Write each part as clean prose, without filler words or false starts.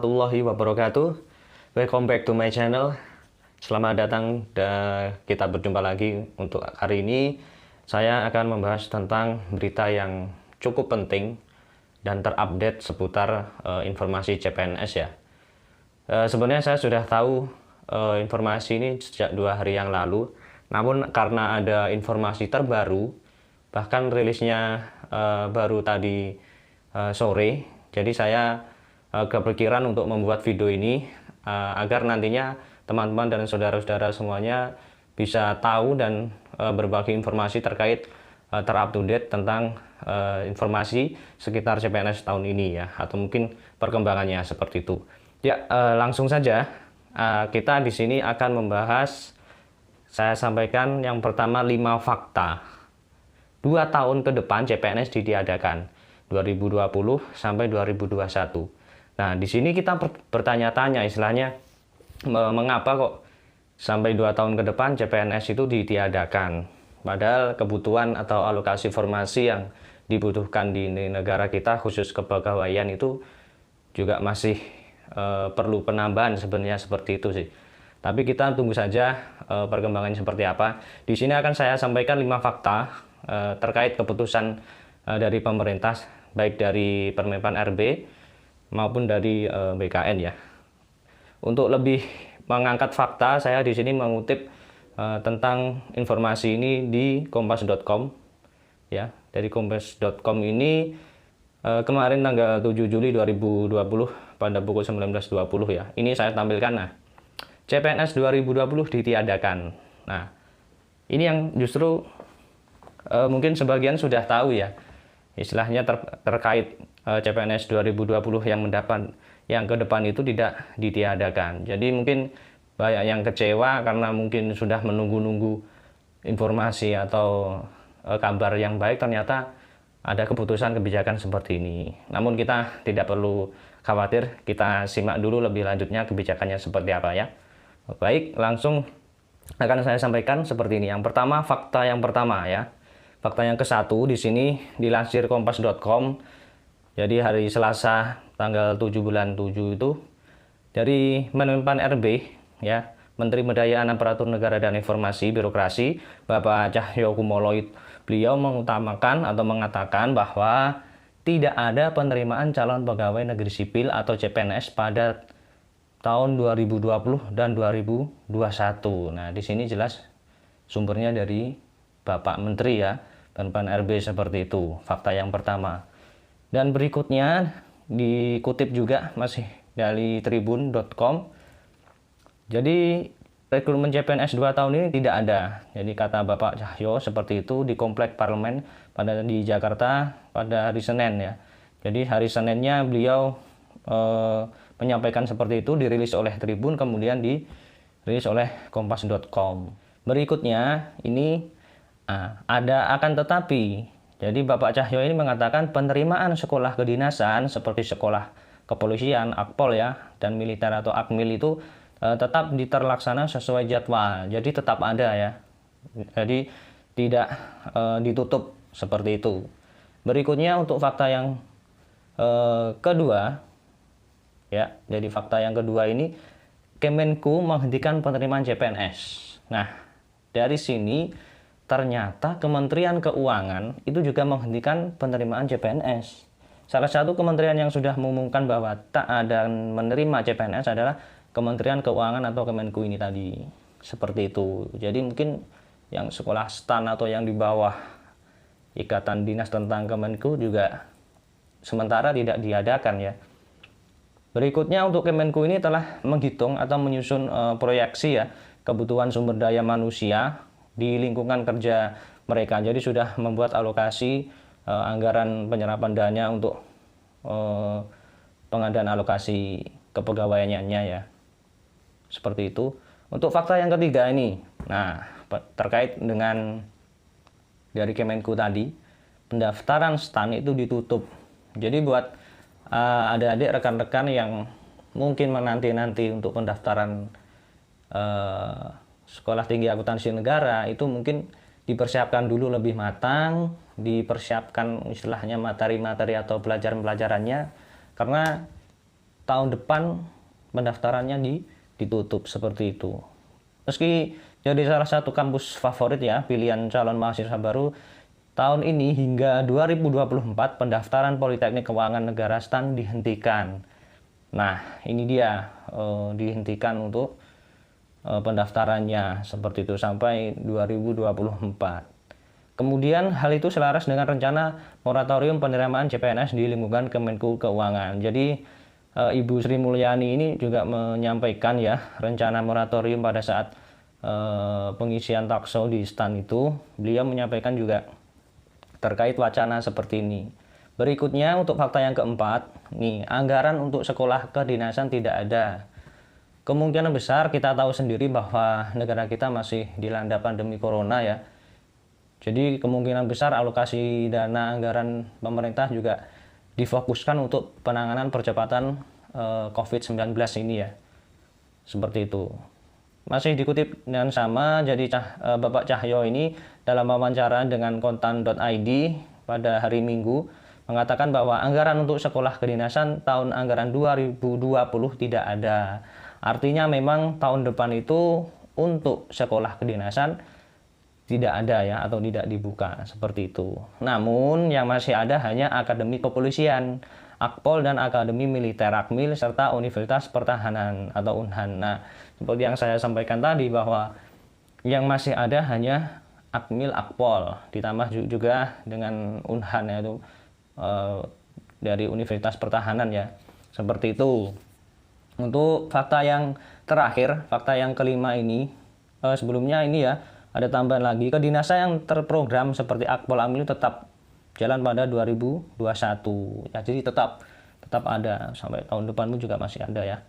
warahmatullahi wabarakatuh. Welcome back to my channel. Selamat datang dan kita berjumpa lagi. Untuk hari ini saya akan membahas tentang berita yang cukup penting dan terupdate seputar informasi CPNS ya. Sebenarnya saya sudah tahu informasi ini sejak 2 hari yang lalu. Namun karena ada informasi terbaru, bahkan rilisnya baru tadi sore, jadi saya kepikiran untuk membuat video ini agar nantinya teman-teman dan saudara-saudara semuanya bisa tahu dan berbagi informasi terkait terupdate tentang informasi sekitar CPNS tahun ini ya, atau mungkin perkembangannya seperti itu. Ya, langsung saja kita di sini akan membahas. Saya sampaikan yang pertama 5 fakta 2 tahun ke depan CPNS ditiadakan 2020 sampai 2021. Nah, di sini kita bertanya-tanya istilahnya, mengapa kok sampai 2 tahun ke depan CPNS itu ditiadakan? Padahal kebutuhan atau alokasi formasi yang dibutuhkan di negara kita khusus kepegawaian itu juga masih perlu penambahan sebenarnya, seperti itu sih. Tapi kita tunggu saja perkembangannya seperti apa. Di sini akan saya sampaikan 5 fakta terkait keputusan dari pemerintah, baik dari Permenpan RB maupun dari BKN ya. Untuk lebih mengangkat fakta, saya di sini mengutip tentang informasi ini di kompas.com ya. Dari kompas.com ini kemarin tanggal 7 Juli 2020 pada pukul 19.20 ya. Ini saya tampilkan. Nah, CPNS 2020 ditiadakan. Nah, ini yang justru mungkin sebagian sudah tahu ya. Istilahnya terkait CPNS 2020 yang ke depan itu tidak ditiadakan. Jadi mungkin banyak yang kecewa karena mungkin sudah menunggu-nunggu informasi atau kabar yang baik, ternyata ada keputusan kebijakan seperti ini. Namun kita tidak perlu khawatir, kita simak dulu lebih lanjutnya kebijakannya seperti apa ya. Baik, langsung akan saya sampaikan seperti ini. Yang pertama, fakta yang pertama ya. Fakta yang ke-1 di sini dilansir kompas.com. Jadi hari Selasa tanggal 7 bulan 7 itu dari Menpan RB ya, Menteri Pemberdayaan Aparatur Negara dan Informasi Birokrasi, Bapak Cahyokumolo, beliau mengutamakan atau mengatakan bahwa tidak ada penerimaan calon pegawai negeri sipil atau CPNS pada tahun 2020 dan 2021. Nah, di sini jelas sumbernya dari Bapak Menteri ya, Menpan RB, seperti itu. Fakta yang pertama. Dan berikutnya dikutip juga masih dari tribun.com. Jadi rekrutmen CPNS 2 tahun ini tidak ada. Jadi kata Bapak Cahyo seperti itu di Komplek Parlemen di Jakarta pada hari Senin ya. Jadi hari Seninnya beliau menyampaikan seperti itu, dirilis oleh Tribun, kemudian dirilis oleh kompas.com. Berikutnya ini ada akan tetapi. Jadi Bapak Cahyo ini mengatakan penerimaan sekolah kedinasan seperti sekolah kepolisian, Akpol ya, dan militer atau Akmil itu tetap terlaksana sesuai jadwal. Jadi tetap ada ya. Jadi tidak ditutup seperti itu. Berikutnya untuk fakta yang kedua ya. Jadi fakta yang kedua ini, Kemenku menghentikan penerimaan CPNS. Nah, dari sini ternyata Kementerian Keuangan itu juga menghentikan penerimaan CPNS. Salah satu kementerian yang sudah mengumumkan bahwa tak ada menerima CPNS adalah Kementerian Keuangan atau Kemenku ini tadi. Seperti itu. Jadi mungkin yang sekolah STAN atau yang di bawah Ikatan Dinas tentang Kemenku juga sementara tidak diadakan ya. Berikutnya untuk Kemenku ini telah menghitung atau menyusun proyeksi ya kebutuhan sumber daya manusia di lingkungan kerja mereka. Jadi sudah membuat alokasi anggaran penyerapan dana untuk pengadaan alokasi kepegawaiannya ya. Seperti itu. Untuk fakta yang ketiga ini, nah terkait dengan dari Kemenku tadi, pendaftaran STAN itu ditutup. Jadi buat adik-adik rekan-rekan yang mungkin menanti-nanti untuk pendaftaran Sekolah Tinggi Akuntansi Negara, itu mungkin dipersiapkan dulu lebih matang, dipersiapkan istilahnya materi-materi atau pelajaran-pelajarannya, karena tahun depan pendaftarannya ditutup seperti itu. Meski jadi salah satu kampus favorit ya, pilihan calon mahasiswa baru tahun ini hingga 2024 pendaftaran Politeknik Keuangan Negara STAN dihentikan. Nah, ini dia dihentikan untuk pendaftarannya seperti itu sampai 2024. Kemudian hal itu selaras dengan rencana moratorium penerimaan CPNS di lingkungan Kemenku Keuangan. Jadi Ibu Sri Mulyani ini juga menyampaikan ya rencana moratorium pada saat pengisian talkshow di STAN itu. Beliau menyampaikan juga terkait wacana seperti ini. Berikutnya untuk fakta yang keempat, nih anggaran untuk sekolah kedinasan tidak ada. Kemungkinan besar kita tahu sendiri bahwa negara kita masih dilanda pandemi corona ya. Jadi kemungkinan besar alokasi dana anggaran pemerintah juga difokuskan untuk penanganan percepatan COVID-19 ini ya. Seperti itu. Masih dikutip dengan sama, jadi Bapak Cahyo ini dalam wawancara dengan kontan.id pada hari Minggu mengatakan bahwa anggaran untuk sekolah kedinasan tahun anggaran 2020 tidak ada. Artinya memang tahun depan itu untuk sekolah kedinasan tidak ada ya atau tidak dibuka seperti itu. Namun yang masih ada hanya Akademi Kepolisian, Akpol dan Akademi Militer Akmil serta Universitas Pertahanan atau Unhan. Nah, seperti yang saya sampaikan tadi bahwa yang masih ada hanya Akmil Akpol ditambah juga dengan Unhan yaitu dari Universitas Pertahanan ya. Seperti itu. Untuk fakta yang terakhir, fakta yang kelima ini sebelumnya ini ya ada tambahan lagi, kedinasan yang terprogram seperti Akpol Akmil tetap jalan pada 2021 ya, jadi tetap ada sampai tahun depan pun juga masih ada ya.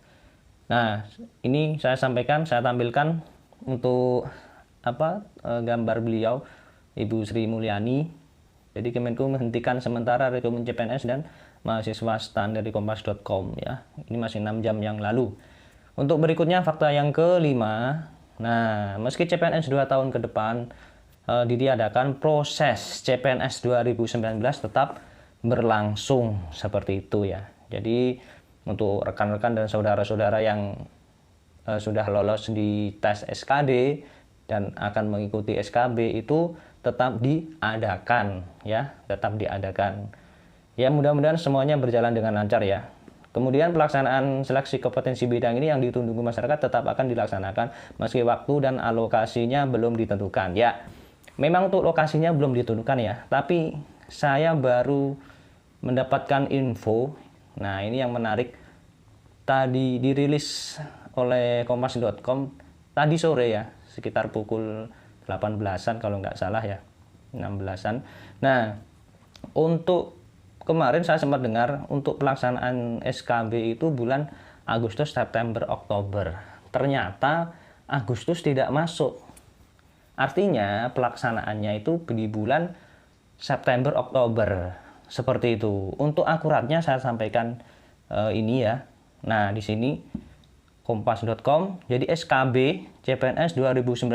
Nah, ini saya sampaikan, saya tampilkan untuk gambar beliau Ibu Sri Mulyani. Jadi Kemenku menghentikan sementara rekrutmen CPNS dan mahasiswa STAN dari kompas.com ya. Ini masih 6 jam yang lalu. Untuk berikutnya fakta yang kelima. Nah, meski CPNS 2 tahun ke depan ditiadakan, proses CPNS 2019 tetap berlangsung seperti itu ya. Jadi untuk rekan-rekan dan saudara-saudara yang sudah lolos di tes SKD dan akan mengikuti SKB itu tetap diadakan ya, tetap diadakan. Ya, mudah-mudahan semuanya berjalan dengan lancar ya. Kemudian pelaksanaan seleksi kompetensi bidang ini yang ditunggu masyarakat tetap akan dilaksanakan meski waktu dan alokasinya belum ditentukan. Ya, memang untuk lokasinya belum ditentukan ya, tapi saya baru mendapatkan info. Nah, ini yang menarik. Tadi dirilis oleh kompas.com tadi sore ya, sekitar pukul 18-an kalau nggak salah ya, 16-an. Nah, untuk kemarin saya sempat dengar untuk pelaksanaan SKB itu bulan Agustus, September, Oktober. Ternyata Agustus tidak masuk. Artinya pelaksanaannya itu di bulan September, Oktober. Seperti itu. Untuk akuratnya saya sampaikan ini ya. Nah, di sini kompas.com. Jadi SKB CPNS 2019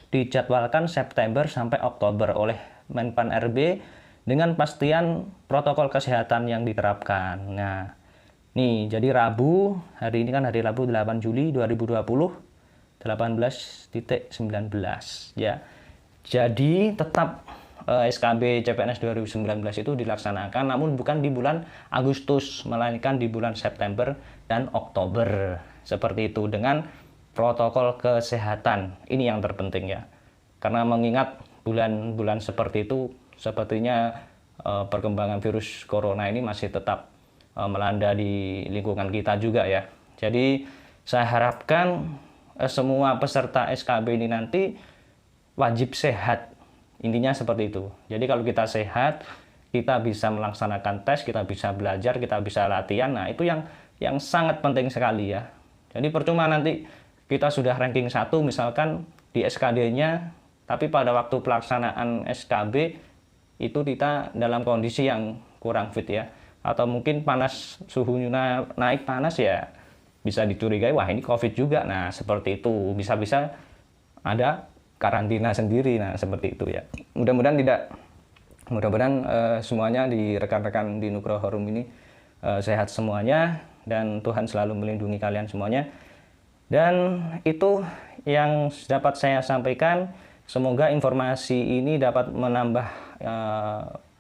dijadwalkan September sampai Oktober oleh Menpan RB dengan pastian protokol kesehatan yang diterapkan. Nah, nih jadi Rabu, hari ini kan hari Rabu 8 Juli 2020 18.19 ya. Jadi tetap SKB CPNS 2019 itu dilaksanakan namun bukan di bulan Agustus melainkan di bulan September dan Oktober. Seperti itu dengan protokol kesehatan. Ini yang terpenting ya. Karena mengingat bulan-bulan seperti itu sepertinya perkembangan virus corona ini masih tetap melanda di lingkungan kita juga ya. Jadi saya harapkan semua peserta SKB ini nanti wajib sehat. Intinya seperti itu. Jadi kalau kita sehat, kita bisa melaksanakan tes, kita bisa belajar, kita bisa latihan. Nah, itu yang sangat penting sekali ya. Jadi percuma nanti kita sudah ranking 1 misalkan di SKD-nya, tapi pada waktu pelaksanaan SKB itu kita dalam kondisi yang kurang fit ya. Atau mungkin panas, suhunya naik panas ya, bisa dicurigai, wah ini COVID juga. Nah, seperti itu. Bisa-bisa ada karantina sendiri. Nah, seperti itu ya. Mudah-mudahan semuanya di rekan-rekan di Nugroho Room ini sehat semuanya. dan Tuhan selalu melindungi kalian semuanya. Dan itu yang dapat saya sampaikan. Semoga informasi ini dapat menambah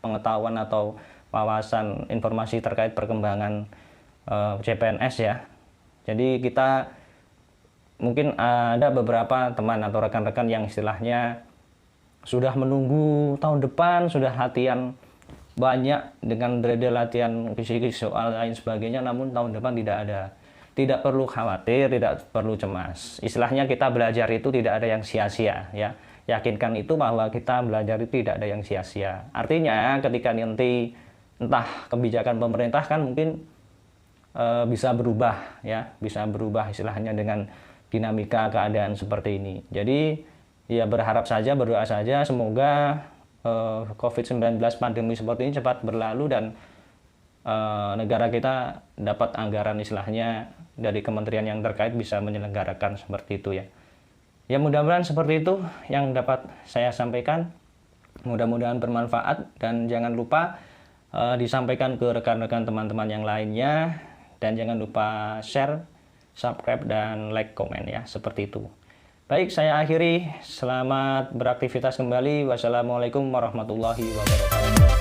pengetahuan atau wawasan informasi terkait perkembangan CPNS ya. Jadi kita mungkin ada beberapa teman atau rekan-rekan yang istilahnya sudah menunggu tahun depan, sudah latihan banyak dengan latihan fisik soal lain sebagainya, namun tahun depan tidak ada. Tidak perlu khawatir, tidak perlu cemas. Istilahnya kita belajar itu tidak ada yang sia-sia ya. Yakinkan itu bahwa kita belajar itu tidak ada yang sia-sia. Artinya ketika nanti entah kebijakan pemerintah kan mungkin bisa berubah ya, bisa berubah istilahnya dengan dinamika keadaan seperti ini. Jadi ya berharap saja, berdoa saja semoga COVID-19 pandemi seperti ini cepat berlalu dan negara kita dapat anggaran istilahnya dari kementerian yang terkait bisa menyelenggarakan seperti itu ya. Ya mudah-mudahan seperti itu yang dapat saya sampaikan. Mudah-mudahan bermanfaat dan jangan lupa disampaikan ke rekan-rekan teman-teman yang lainnya dan jangan lupa share, subscribe dan like, komen ya, seperti itu. Baik, saya akhiri. Selamat beraktivitas kembali. Wassalamualaikum warahmatullahi wabarakatuh.